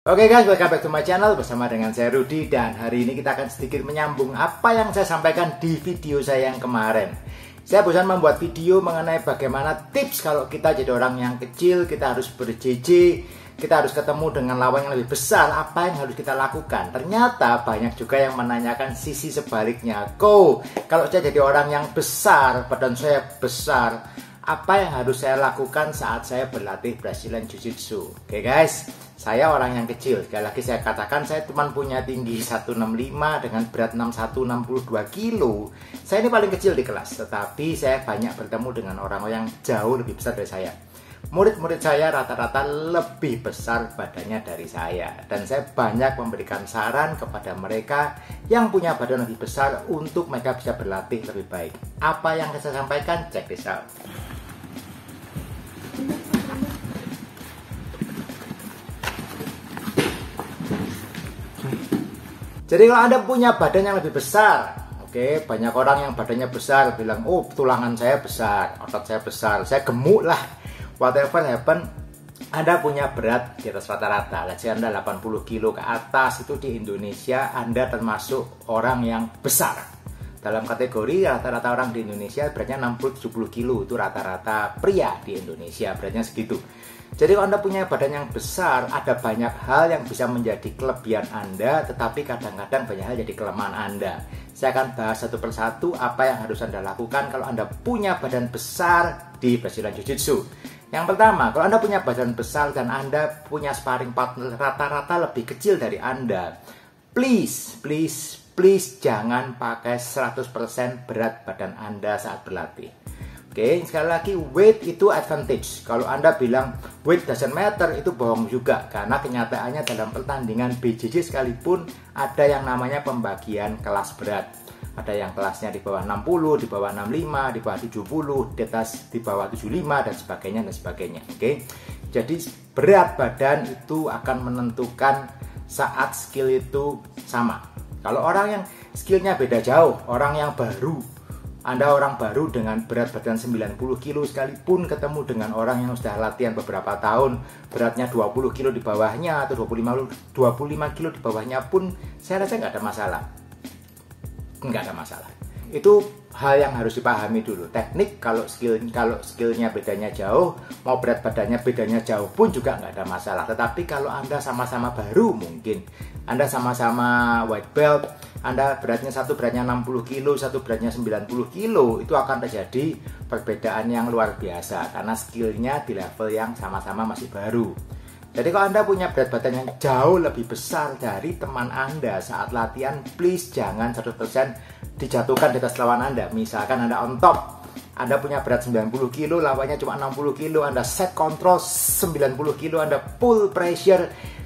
Oke guys, welcome back to my channel bersama dengan saya Rudy. Dan hari ini kita akan sedikit menyambung apa yang saya sampaikan di video saya yang kemarin. Saya bosan membuat video mengenai bagaimana tips kalau kita jadi orang yang kecil, kita harus ber-JJ, kita harus ketemu dengan lawan yang lebih besar, apa yang harus kita lakukan. Ternyata banyak juga yang menanyakan sisi sebaliknya. Kalau saya jadi orang yang besar, badan saya besar, apa yang harus saya lakukan saat saya berlatih Brazilian Jiu-Jitsu? Oke guys, saya orang yang kecil. Sekali lagi saya katakan, saya cuma punya tinggi 165 dengan berat 61-62 kilo. Saya ini paling kecil di kelas, tetapi saya banyak bertemu dengan orang-orang yang jauh lebih besar dari saya. Murid-murid saya rata-rata lebih besar badannya dari saya. Dan saya banyak memberikan saran kepada mereka yang punya badan lebih besar untuk mereka bisa berlatih lebih baik. Apa yang saya sampaikan? Check this out. Jadi kalau Anda punya badan yang lebih besar, oke, banyak orang yang badannya besar bilang, oh tulangan saya besar, otot saya besar, saya gemuk lah, whatever happen, Anda punya berat di atas rata-rata. Let's say Anda 80 kilo ke atas, itu di Indonesia Anda termasuk orang yang besar. Dalam kategori rata-rata orang di Indonesia beratnya 60-70 kilo, itu rata-rata pria di Indonesia beratnya segitu. Jadi kalau Anda punya badan yang besar, ada banyak hal yang bisa menjadi kelebihan Anda, tetapi kadang-kadang banyak hal jadi kelemahan Anda. Saya akan bahas satu persatu apa yang harus Anda lakukan kalau Anda punya badan besar di Brazilian Jiu-Jitsu. Yang pertama, kalau Anda punya badan besar dan Anda punya sparring partner rata-rata lebih kecil dari Anda, please jangan pakai 100% berat badan Anda saat berlatih. Oke, sekali lagi, weight itu advantage. Kalau Anda bilang weight doesn't matter, itu bohong juga. Karena kenyataannya dalam pertandingan BJJ sekalipun ada yang namanya pembagian kelas berat. Ada yang kelasnya di bawah 60, di bawah 65, di bawah 70, di atas di bawah 75, dan sebagainya, dan sebagainya. Oke, jadi berat badan itu akan menentukan saat skill itu sama. Kalau orang yang skillnya beda jauh, orang yang baru, Anda orang baru dengan berat badan 90 kilo sekalipun ketemu dengan orang yang sudah latihan beberapa tahun, beratnya 20 kilo di bawahnya atau 25 kilo di bawahnya pun, saya rasa nggak ada masalah. Nggak ada masalah. Itu hal yang harus dipahami dulu. Teknik kalau skillnya bedanya jauh, mau berat badannya bedanya jauh pun juga nggak ada masalah. Tetapi kalau Anda sama-sama baru, mungkin Anda sama-sama white belt, Anda satu beratnya 60 kilo, satu beratnya 90 kilo, itu akan terjadi perbedaan yang luar biasa karena skillnya di level yang sama-sama masih baru. Jadi kalau Anda punya berat badan yang jauh lebih besar dari teman Anda saat latihan, please jangan 100% dijatuhkan di atas lawan Anda. Misalkan Anda on top, Anda punya berat 90 kilo, lawannya cuma 60 kilo, Anda set control 90 kilo, Anda pull pressure.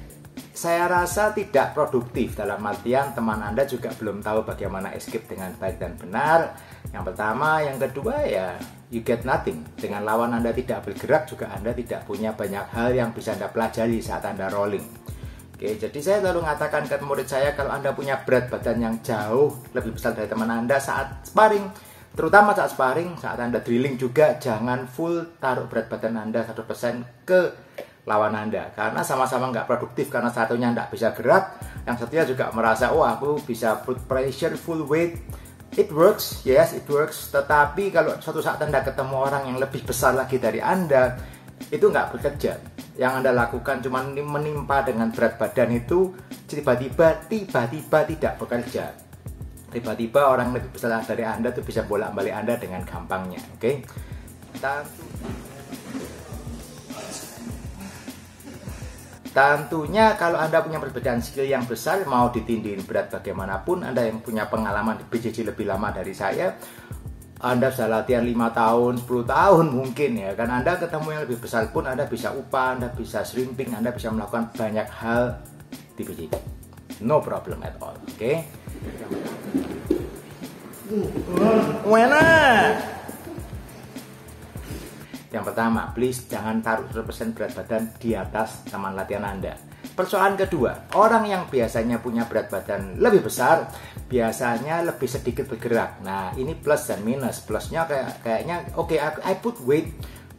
Saya rasa tidak produktif. Dalam artian teman Anda juga belum tahu bagaimana escape dengan baik dan benar. Yang pertama, yang kedua ya you get nothing. Dengan lawan Anda tidak bergerak juga Anda tidak punya banyak hal yang bisa Anda pelajari saat Anda rolling. Oke, jadi saya selalu mengatakan ke murid saya, kalau Anda punya berat badan yang jauh lebih besar dari teman Anda saat sparring, terutama saat sparring, saat Anda drilling juga, jangan full taruh berat badan Anda 100% ke lawan Anda, karena sama-sama nggak produktif, karena satunya nggak bisa gerak, yang satunya juga merasa, oh aku bisa put pressure full weight. It works, yes it works, tetapi kalau suatu saat Anda ketemu orang yang lebih besar lagi dari Anda, itu nggak bekerja. Yang Anda lakukan cuma menimpa dengan berat badan itu, tiba-tiba tidak bekerja. Tiba-tiba orang lebih besar dari Anda itu bisa bolak-balik Anda dengan gampangnya. Oke, tentunya kalau Anda punya perbedaan skill yang besar, mau ditindihin berat bagaimanapun, Anda yang punya pengalaman di BJJ lebih lama dari saya, Anda bisa latihan 5 tahun, 10 tahun mungkin ya kan, Anda ketemu yang lebih besar pun Anda bisa upah, Anda bisa shrimping, Anda bisa melakukan banyak hal di BJJ. No problem at all, oke? Yang pertama, please jangan taruh 100% berat badan di atas teman latihan Anda. Persoalan kedua, orang yang biasanya punya berat badan lebih besar, biasanya lebih sedikit bergerak. Nah, ini plus dan minus. Plusnya kayaknya, oke, I put weight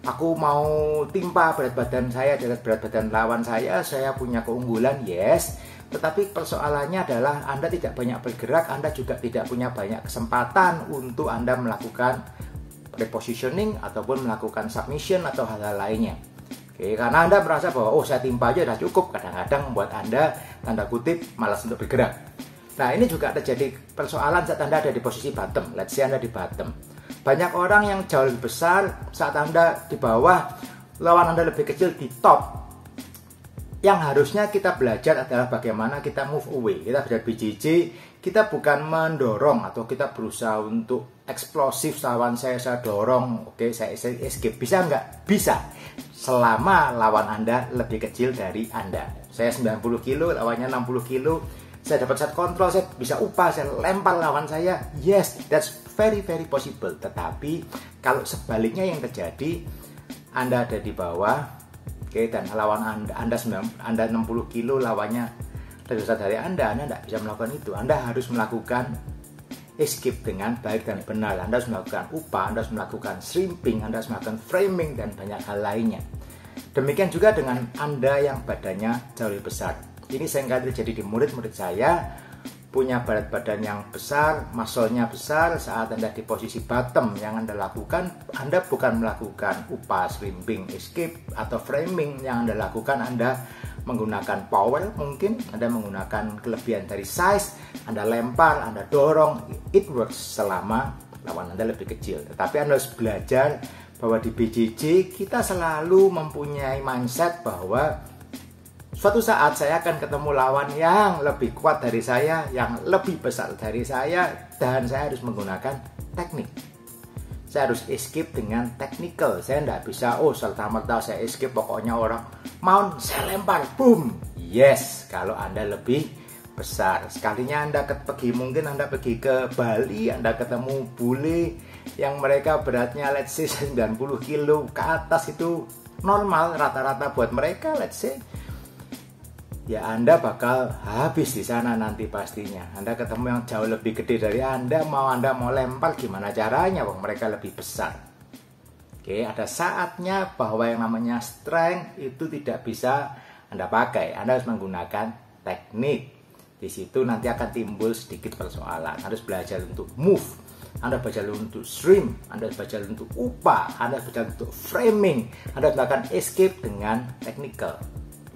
aku mau timpa berat badan saya dengan berat badan lawan saya punya keunggulan, yes. Tetapi persoalannya adalah Anda tidak banyak bergerak, Anda juga tidak punya banyak kesempatan untuk Anda melakukan repositioning ataupun melakukan submission atau hal-hal lainnya. Oke, karena Anda merasa bahwa saya timpa aja udah cukup, kadang-kadang membuat Anda tanda kutip malas untuk bergerak. Nah, ini juga terjadi persoalan saat Anda ada di posisi bottom. Let's say Anda di bottom. Banyak orang yang jauh lebih besar saat Anda di bawah, lawan Anda lebih kecil di top. Yang harusnya kita belajar adalah bagaimana kita move away. Kita belajar BJJ, kita bukan mendorong atau kita berusaha untuk eksplosif, lawan saya dorong, oke, saya escape. Bisa nggak? Bisa. Selama lawan Anda lebih kecil dari Anda. Saya 90 kilo, lawannya 60 kilo. Saya dapat set kontrol, saya bisa upah, saya lempar lawan saya. Yes, that's very possible. Tetapi kalau sebaliknya yang terjadi, Anda ada di bawah, oke, dan lawan Anda 60 kilo, lawannya lebih besar dari Anda tidak bisa melakukan itu. Anda harus melakukan escape dengan baik dan benar. Anda harus melakukan upah, Anda harus melakukan shrimping, Anda harus melakukan framing, dan banyak hal lainnya. Demikian juga dengan Anda yang badannya jauh lebih besar. Ini seringkali terjadi di murid-murid saya, punya berat badan yang besar, muscle-nya besar. Saat Anda di posisi bottom, yang Anda lakukan, Anda bukan melakukan upah, shrimping, escape, atau framing. Yang Anda lakukan, Anda menggunakan power, mungkin Anda menggunakan kelebihan dari size, Anda lempar, Anda dorong. It works selama lawan Anda lebih kecil. Tetapi Anda harus belajar bahwa di BJJ kita selalu mempunyai mindset bahwa suatu saat saya akan ketemu lawan yang lebih kuat dari saya, yang lebih besar dari saya, dan saya harus menggunakan teknik. Saya harus escape dengan technical. Saya tidak bisa, serta-merta saya escape, pokoknya orang mount, saya lempar, boom. Yes, kalau Anda lebih besar. Sekalinya Anda mungkin Anda pergi ke Bali, Anda ketemu bule yang mereka beratnya let's say 90 kilo ke atas, itu normal, rata-rata buat mereka, let's say. Ya Anda bakal habis di sana nanti pastinya. Anda ketemu yang jauh lebih gede dari Anda mau lempar, gimana caranya? Wong mereka lebih besar. Oke, ada saatnya bahwa yang namanya strength itu tidak bisa Anda pakai. Anda harus menggunakan teknik. Di situ nanti akan timbul sedikit persoalan. Anda harus belajar untuk move, Anda belajar untuk stream, Anda belajar untuk upah, Anda belajar untuk framing, Anda melakukan escape dengan technical.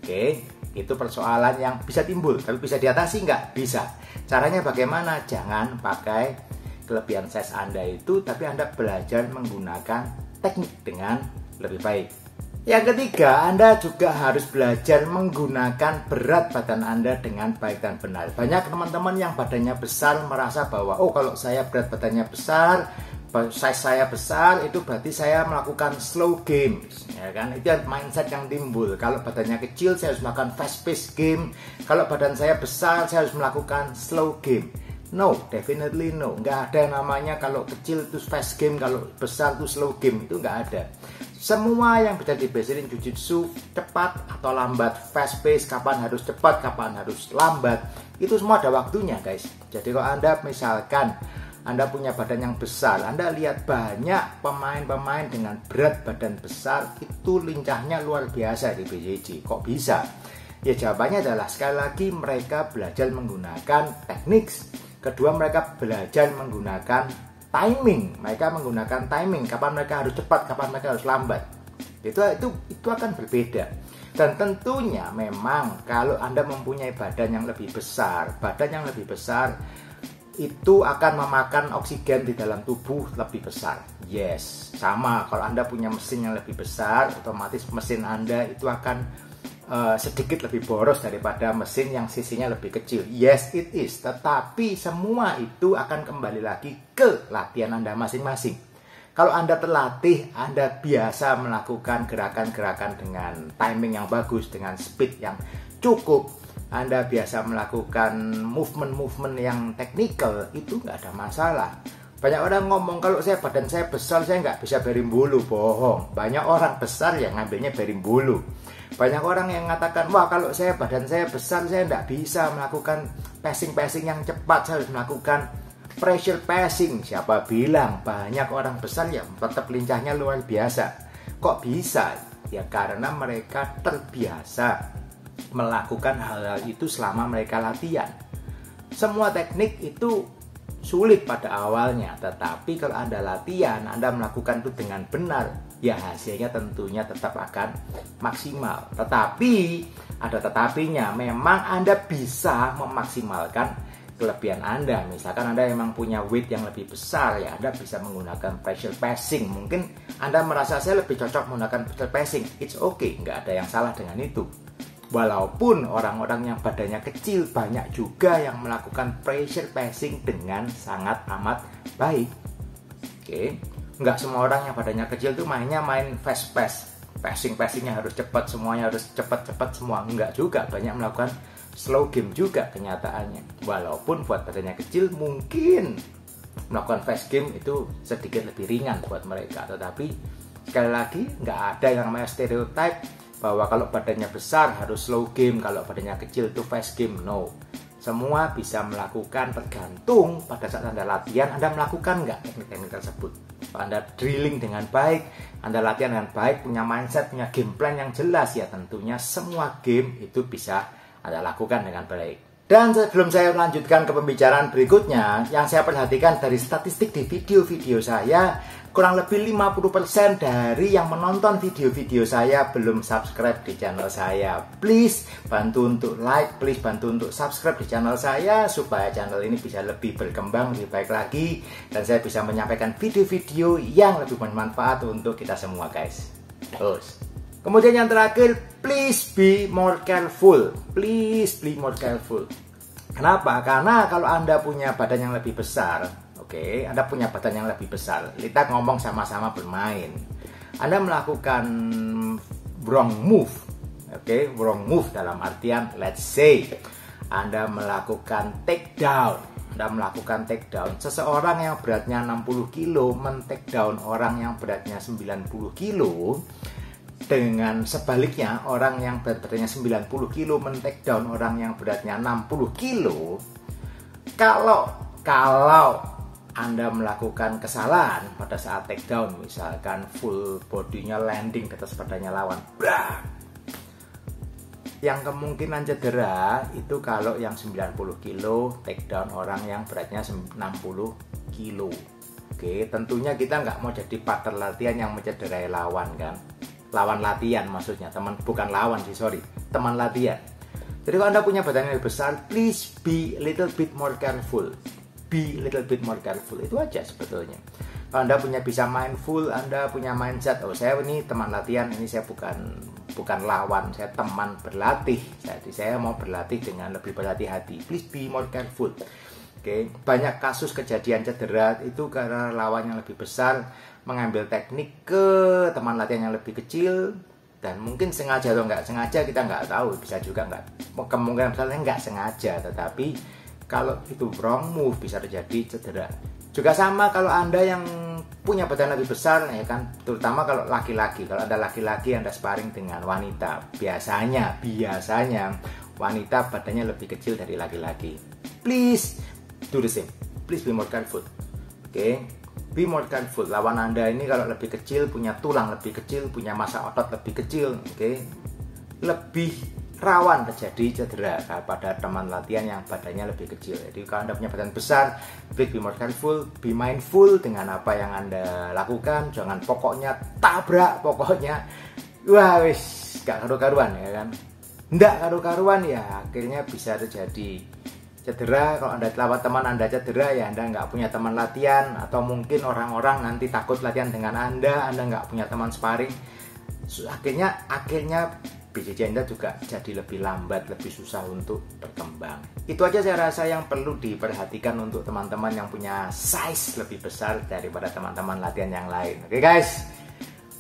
Oke, itu persoalan yang bisa timbul, tapi bisa diatasi nggak? Bisa. Caranya bagaimana? Jangan pakai kelebihan size Anda itu, tapi Anda belajar menggunakan teknik dengan lebih baik. Yang ketiga, Anda juga harus belajar menggunakan berat badan Anda dengan baik dan benar. Banyak teman-teman yang badannya besar merasa bahwa kalau saya berat badannya besar, size saya besar, itu berarti saya melakukan slow games, ya kan? Itu mindset yang timbul. Kalau badannya kecil, saya harus melakukan fast pace game. Kalau badan saya besar, saya harus melakukan slow game. No, definitely no. Nggak ada yang namanya kalau kecil itu fast game, kalau besar itu slow game. Itu nggak ada. Semua yang bisa dibesarin jujitsu, cepat atau lambat, fast pace, kapan harus cepat, kapan harus lambat, itu semua ada waktunya, guys. Jadi kalau Anda misalkan Anda punya badan yang besar, Anda lihat banyak pemain-pemain dengan berat badan besar, itu lincahnya luar biasa di BJJ. Kok bisa? Ya jawabannya adalah sekali lagi mereka belajar menggunakan teknik. Kedua, mereka belajar menggunakan timing. Mereka menggunakan timing, kapan mereka harus cepat, kapan mereka harus lambat. Itu akan berbeda. Dan tentunya memang kalau Anda mempunyai badan yang lebih besar, itu akan memakan oksigen di dalam tubuh lebih besar. Yes, sama kalau Anda punya mesin yang lebih besar, otomatis mesin Anda itu akan sedikit lebih boros daripada mesin yang sisinya lebih kecil. Yes, it is. Tetapi semua itu akan kembali lagi ke latihan Anda masing-masing. Kalau Anda terlatih, Anda biasa melakukan gerakan-gerakan dengan timing yang bagus, dengan speed yang cukup, Anda biasa melakukan movement-movement yang teknikal, itu nggak ada masalah. Banyak orang ngomong kalau badan saya besar, saya nggak bisa berimbulu. Bohong. Banyak orang besar yang ngambilnya berimbulu. Banyak orang yang mengatakan, wah kalau badan saya besar, saya nggak bisa melakukan passing yang cepat, saya harus melakukan pressure passing. Siapa bilang? Banyak orang besar yang tetap lincahnya luar biasa. Kok bisa? Ya karena mereka terbiasa melakukan hal-hal itu selama mereka latihan. Semua teknik itu sulit pada awalnya, tetapi kalau Anda latihan, Anda melakukan itu dengan benar, ya hasilnya tentunya tetap akan maksimal. Tetapi ada tetapinya, memang Anda bisa memaksimalkan kelebihan Anda. Misalkan Anda memang punya weight yang lebih besar, ya Anda bisa menggunakan pressure passing. Mungkin Anda merasa saya lebih cocok menggunakan pressure passing, it's okay, nggak ada yang salah dengan itu. Walaupun orang-orang yang badannya kecil banyak juga yang melakukan pressure passing dengan sangat amat baik. Oke, nggak semua orang yang badannya kecil tuh main fast pass, passingnya harus cepat, semuanya harus cepat semua. Enggak juga, banyak melakukan slow game juga kenyataannya. Walaupun buat badannya kecil mungkin melakukan fast game itu sedikit lebih ringan buat mereka. Tetapi sekali lagi nggak ada yang namanya stereotype bahwa kalau badannya besar harus slow game, kalau badannya kecil itu fast game. No, semua bisa melakukan, tergantung pada saat Anda latihan, Anda melakukan nggak teknik-teknik tersebut. Kalau Anda drilling dengan baik, Anda latihan dengan baik, punya mindset, punya game plan yang jelas, ya tentunya semua game itu bisa Anda lakukan dengan baik. Dan sebelum saya melanjutkan ke pembicaraan berikutnya, yang saya perhatikan dari statistik di video-video saya, kurang lebih 50% dari yang menonton video-video saya belum subscribe di channel saya. Please bantu untuk like, please bantu untuk subscribe di channel saya supaya channel ini bisa lebih berkembang, lebih baik lagi, dan saya bisa menyampaikan video-video yang lebih bermanfaat untuk kita semua, guys. Terus kemudian yang terakhir, please be more careful. Please be more careful. Kenapa? Karena kalau Anda punya badan yang lebih besar, oke, Anda punya badan yang lebih besar, kita ngomong sama-sama bermain. Anda melakukan wrong move, oke, wrong move dalam artian, let's say, Anda melakukan take down. Anda melakukan take down. Seseorang yang beratnya 60 kilo men-take down orang yang beratnya 90 kilo. Dengan sebaliknya, orang yang beratnya 90 kilo men-take down orang yang beratnya 60 kilo. Kalau Anda melakukan kesalahan pada saat take down, misalkan full bodinya landing di atas badannya lawan, brak, yang kemungkinan cedera itu kalau yang 90 kilo take down orang yang beratnya 60 kilo. Oke, tentunya kita nggak mau jadi partner latihan yang mencederai lawan, kan? Lawan latihan maksudnya, bukan lawan sih, sorry, teman latihan. Jadi kalau Anda punya badan yang lebih besar, please be a little bit more careful. Be a little bit more careful, itu aja sebetulnya. Kalau Anda bisa mindful, Anda punya mindset, oh saya ini teman latihan, ini saya bukan lawan, saya teman berlatih. Jadi saya mau berlatih dengan lebih berhati-hati. Please be more careful. Oke, banyak kasus kejadian cedera itu karena lawan yang lebih besar mengambil teknik ke teman latihan yang lebih kecil, dan mungkin sengaja atau nggak sengaja kita nggak tahu, bisa juga kemungkinan besarnya nggak sengaja, tetapi kalau itu wrong move bisa terjadi cedera. Juga sama kalau Anda yang punya badan lebih besar, ya kan, terutama kalau laki-laki. Kalau Anda laki-laki, Anda sparring dengan wanita, biasanya wanita badannya lebih kecil dari laki-laki. Please do the same. Please be more careful. Oke. Be more careful. Lawan Anda ini kalau lebih kecil, punya tulang lebih kecil, punya massa otot lebih kecil, oke, lebih rawan terjadi cedera pada teman latihan yang badannya lebih kecil. Jadi kalau Anda punya badan besar, please be more careful, be mindful dengan apa yang Anda lakukan. Jangan pokoknya tabrak, pokoknya wah wis gak karu-karuan, ya kan. Nggak karu-karuan, ya akhirnya bisa terjadi cedera. Kalau Anda lawan teman Anda cedera, ya Anda nggak punya teman latihan, atau mungkin orang-orang nanti takut latihan dengan Anda nggak punya teman sparring. Akhirnya BJJ Anda juga jadi lebih lambat, lebih susah untuk berkembang. Itu aja saya rasa yang perlu diperhatikan untuk teman-teman yang punya size lebih besar daripada teman-teman latihan yang lain. Oke guys,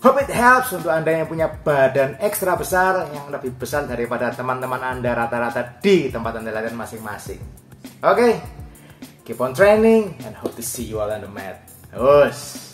hope it helps untuk Anda yang punya badan ekstra besar, yang lebih besar daripada teman-teman Anda rata-rata di tempat Anda latihan masing-masing. Oke, keep on training and hope to see you all on the mat. Us.